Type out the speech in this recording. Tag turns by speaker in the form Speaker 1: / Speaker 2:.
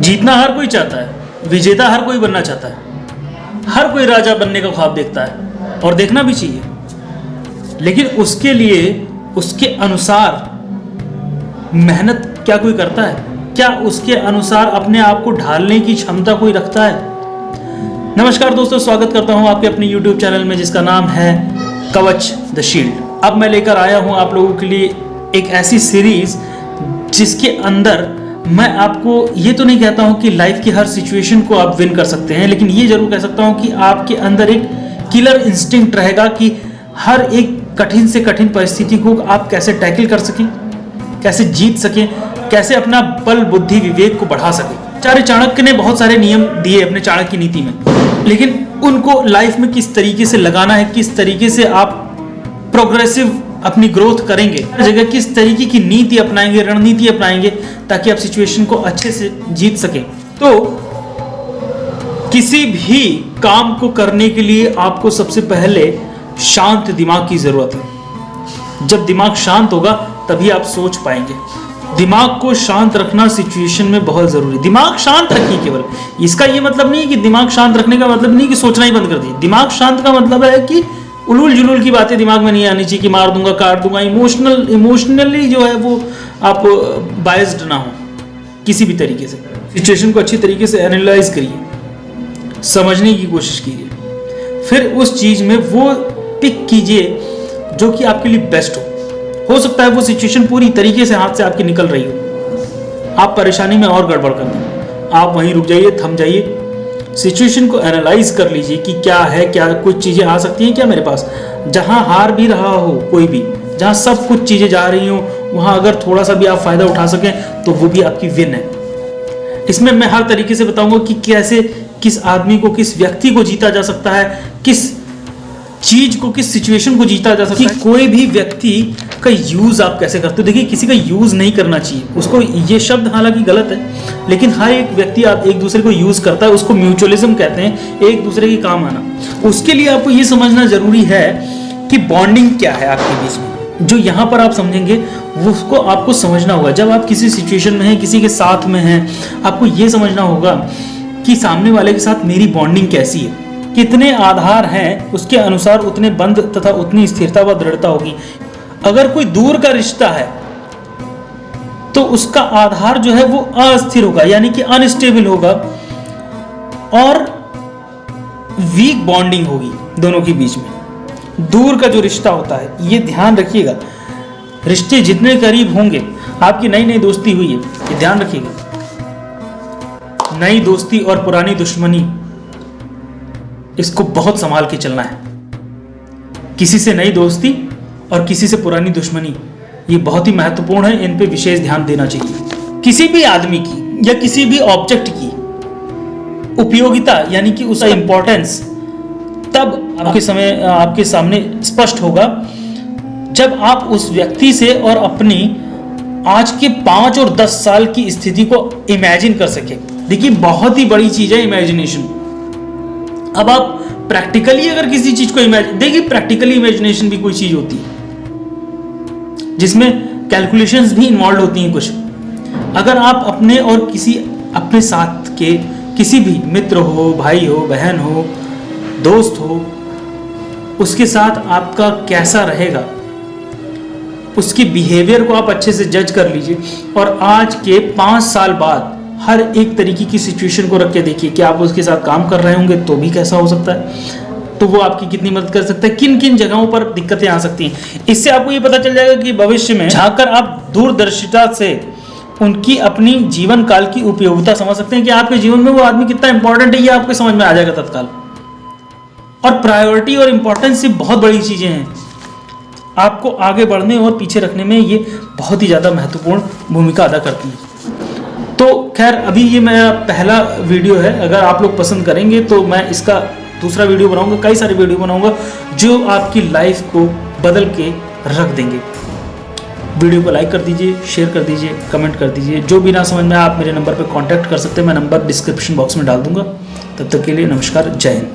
Speaker 1: जीतना हर कोई चाहता है, विजेता हर कोई बनना चाहता है, हर कोई राजा बनने का ख्वाब देखता है और देखना भी चाहिए, लेकिन उसके लिए उसके अनुसार मेहनत क्या कोई करता है? क्या उसके अनुसार अपने आप को ढालने की क्षमता कोई रखता है? नमस्कार दोस्तों, स्वागत करता हूं आपके अपने YouTube चैनल में जिसका नाम है कवच द शील्ड। अब मैं लेकर आया हूं आप लोगों के लिए एक ऐसी सीरीज जिसके अंदर मैं आपको ये तो नहीं कहता हूं कि लाइफ की हर सिचुएशन को आप विन कर सकते हैं, लेकिन ये जरूर कह सकता हूं कि आपके अंदर एक किलर इंस्टिंक्ट रहेगा कि हर एक कठिन से कठिन परिस्थिति को आप कैसे टैकल कर सकें, कैसे जीत सकें, कैसे अपना बल बुद्धि विवेक को बढ़ा सकें। आचार्य चाणक्य ने बहुत सारे नियम दिए अपने चाणक्य नीति में, लेकिन उनको लाइफ में किस तरीके से लगाना है, किस तरीके से आप प्रोग्रेसिव अपनी ग्रोथ करेंगे, हर जगह किस तरीके की नीति अपनाएंगे, रणनीति अपनाएंगे ताकि आप सिचुएशन को अच्छे से जीत सकें। तो किसी भी काम को करने के लिए आपको सबसे पहले शांत दिमाग की जरूरत है। जब दिमाग शांत होगा तभी आप सोच पाएंगे। दिमाग को शांत रखना सिचुएशन में बहुत जरूरी। दिमाग शांत रखिए केवल, इसका ये मतलब नहीं है कि दिमाग शांत रखने का मतलब नहीं कि सोचना ही बंद कर दीजिए। दिमाग शांत का मतलब है कि उलूल जुलूल की बातें दिमाग में नहीं आनी चाहिए कि मार दूंगा काट दूंगा। इमोशनली जो है वो आप बायस्ड ना हो किसी भी तरीके से। सिचुएशन को अच्छी तरीके से एनालाइज करिए, समझने की कोशिश कीजिए, फिर उस चीज में वो पिक कीजिए जो कि आपके लिए बेस्ट हो सकता है वो सिचुएशन पूरी तरीके से हाथ से आपकी निकल रही हो, आप परेशानी में और गड़बड़ कर दें, आप वहीं रुक जाइए, थम जाइए, सिचुएशन को एनालाइज कर लीजिए कि क्या है, क्या कुछ चीजें आ सकती हैं क्या मेरे पास। जहां हार भी रहा हो कोई भी, जहां सब कुछ चीजें जा रही हो, वहां अगर थोड़ा सा भी आप फायदा उठा सकें तो वो भी आपकी विन है। इसमें मैं हर तरीके से बताऊंगा कि कैसे किस आदमी को, किस व्यक्ति को जीता जा सकता है, किस चीज को, किस सिचुएशन को जीता जा सकता है। कोई भी व्यक्ति का यूज आप कैसे करते हो। देखिए, किसी का यूज नहीं करना चाहिए उसको, ये शब्द हालांकि गलत है, लेकिन हर एक व्यक्ति आप एक दूसरे को यूज करता है, उसको म्यूचुअलिज्म कहते हैं, एक दूसरे के काम आना। उसके लिए आपको ये समझना जरूरी है कि बॉन्डिंग क्या है आपके बीच में। जो यहाँ पर आप समझेंगे वो उसको आपको समझना होगा। जब आप किसी सिचुएशन में हैं, किसी के साथ में हैं, आपको ये समझना होगा कि सामने वाले के साथ मेरी बॉन्डिंग कैसी है, कितने आधार हैं, उसके अनुसार उतने बंध तथा उतनी स्थिरता व दृढ़ता होगी। अगर कोई दूर का रिश्ता है तो उसका आधार जो है वो अस्थिर होगा, यानी कि अनस्टेबल होगा, और वीक बॉन्डिंग होगी दोनों के बीच में। दूर का जो रिश्ता होता है, ये ध्यान रखिएगा, रिश्ते जितने करीब होंगे, आपकी नई नई दोस्ती हुई है, ये ध्यान रखिएगा, नई दोस्ती और पुरानी दुश्मनी, इसको बहुत संभाल के चलना है। किसी से नई दोस्ती और किसी से पुरानी दुश्मनी, ये बहुत ही महत्वपूर्ण है, इन पे विशेष ध्यान देना चाहिए। किसी भी आदमी की या किसी भी ऑब्जेक्ट की उपयोगिता यानी कि उसका इंपॉर्टेंस तब आपके सामने स्पष्ट होगा जब आप उस व्यक्ति से और अपनी आज के 5 और 10 साल की स्थिति को इमेजिन कर सके। देखिए, बहुत ही बड़ी चीज है इमेजिनेशन। अब आप प्रैक्टिकली अगर किसी चीज को देखिए, प्रैक्टिकली इमेजिनेशन भी कोई चीज होती है जिसमें कैलकुलेशंस भी इन्वॉल्व होती हैं कुछ। अगर आप अपने और किसी अपने साथ के किसी भी मित्र हो, भाई हो, बहन हो, दोस्त हो, उसके साथ आपका कैसा रहेगा, उसके बिहेवियर को आप अच्छे से जज कर लीजिए, और आज के 5 साल बाद हर एक तरीके की सिचुएशन को रख के देखिए कि आप उसके साथ काम कर रहे होंगे तो भी कैसा हो सकता है, तो वो आपकी कितनी मदद कर सकता है, किन किन जगहों पर दिक्कतें आ सकती हैं। इससे आपको ये पता चल जाएगा कि भविष्य में झांककर आप दूरदर्शिता से उनकी अपनी जीवन काल की उपयोगिता समझ सकते हैं कि आपके जीवन में वो आदमी कितना इंपॉर्टेंट है, ये आपको समझ में आ जाएगा तत्काल। और प्रायोरिटी और इंपॉर्टेंस से बहुत बड़ी चीजें हैं, आपको आगे बढ़ने और पीछे रखने में ये बहुत ही ज्यादा महत्वपूर्ण भूमिका अदा करती है। तो खैर, अभी ये मेरा पहला वीडियो है, अगर आप लोग पसंद करेंगे तो मैं इसका दूसरा वीडियो बनाऊंगा, कई सारे वीडियो बनाऊंगा जो आपकी लाइफ को बदल के रख देंगे। वीडियो को लाइक कर दीजिए, शेयर कर दीजिए, कमेंट कर दीजिए। जो भी ना समझ में आप मेरे नंबर पर कांटेक्ट कर सकते हैं, मैं नंबर डिस्क्रिप्शन बॉक्स में डाल दूंगा। तब तक के लिए नमस्कार, जय हिंद।